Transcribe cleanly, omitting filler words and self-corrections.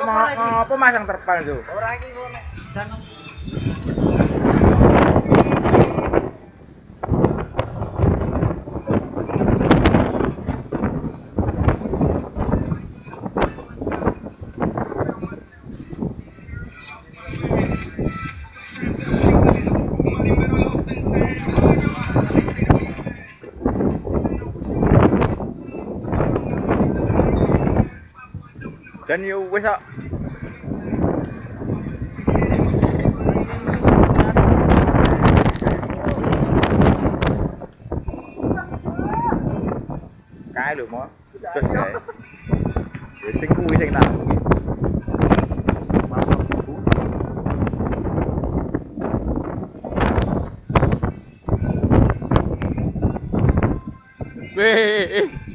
Apa masang terpal itu? Ora iki kok nek danung Dan yo wis kok. Cái lho mo. Terus kae. Wis sing kuwi sing tak. Weh.